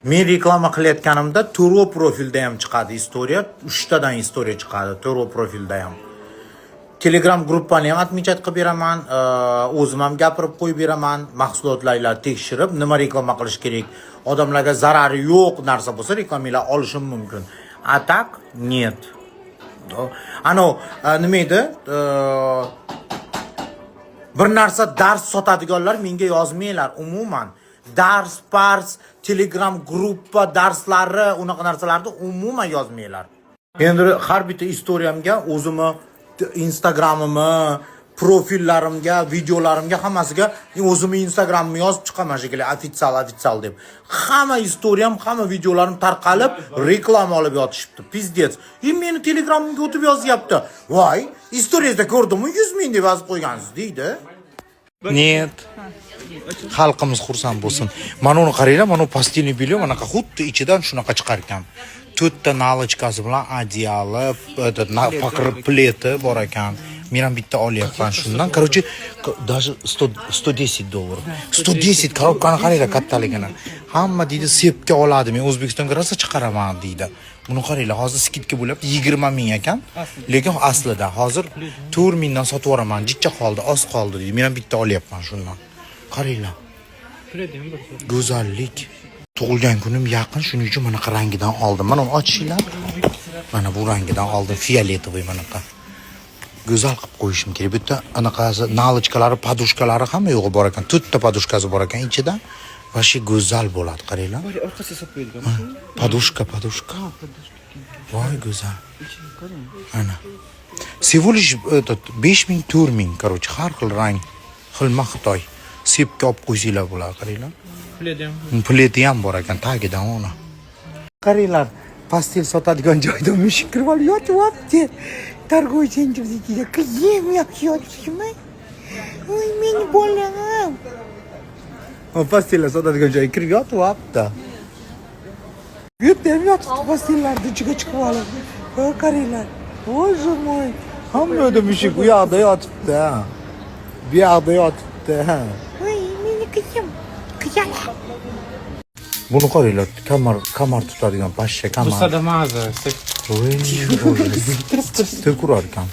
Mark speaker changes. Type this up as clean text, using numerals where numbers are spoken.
Speaker 1: Men reklama qilayotganimda Turo profilda ham chiqadi istoriya. 3 tadan istoriya chiqadi Turo profilda ham. Telegram gruppani ham отмечать qilib beraman, o'zim ham gapirib qo'yib beraman, mahsulotlarni tekshirib, nima reklama qilish kerak, odamlarga zarari yo'q narsa bo'lsa reklamalar olishim mumkin. A tak нет. Ano, nima edi? Bir narsa dars sotadiganlar menga yozmanglar umuman. Dars, pars, Telegram gruppa darslari, unaqa narsalarni umuman yozmanglar. Endi har bitta istoriyamga o'zimni Instagramimni, profillarimga, videolarimga hammasiga o'zimning Instagramimni yozib chiqaman shekilli ofitsial deb. Hamma istoriyam, hamma videolarim tarqalib, reklama olib yotishibdi. Pizdets. Meni Telegramimga o'tib yozyapti. Voy, istoriyada ko'rdimmi 100 ming deb yozib qo'ygansiz deydi. Net. Xalqimiz xursand bo'lsin. Mana uni qaranglar, mana pastelni bilyo, mana xuddi ichidan shunaqa chiqar ekan. 4 ta nalochkasi bilan одеяло, покрыв pleti bor ekan. Men ham bitta olyapman shundan. Короче, даже $110. 110 korobkani qaranglar kattaligini. Hamma deydi sepga oladi. Men O'zbekistonga rosa chiqaraman deydi. Buni qaranglar, hozir skidka bo'lib 20 ming ekan. Lekin aslida hozir 4 mingdan sotib yuboraman. Jichcha qoldi, oz qoldi deydi. Men ham bitta olyapman shundan. Qaranglar. Go'zallik. Tug'ilgan kunim yaqin, shuning uchun mana rangidan oldim. Mana uni ochinglar. Mana bu rangidan oldim, fioletovoy manaqa. Go'zal qilib qo'yishim kerak. Bu yerda anaqasi nalochkalari, podushkalari hamma yo'g'i bor ekan. 4 ta podushkasi bor ekan ichida. Va shu go'zal bo'ladi, qaranglar.
Speaker 2: Orqasiga solib qo'yilgan.
Speaker 1: Podushka. Voy go'zal. Ana. Всего лишь этот 5000, 4000, короче, har xil rang, xilma Xitoy. Sepga olib qo'ysanglar bo'ladi, qaranglar. Pleti ham bor ekan tagidan uni. Qaranglar, pastel sotadigan joyda mushuk kirib olib yotyapti. Торговый центрda kiyim yoqyaptimi? Voy, meni bolam. O pastellar sotadigan joyga kirib yotyapti. Bu yerda ham yotibdi pastellarni ichiga chiqib olib. Qaranglar. Bоже mой. Hamma mushuk u yoqda yotibdi. Bu yoqda yotibdi. Voy, meni kiyim. Bunu qaranglar, kamar tutadigan pashsha kamar.
Speaker 2: Bu sadamaza.
Speaker 1: Voy, tekurar ekan.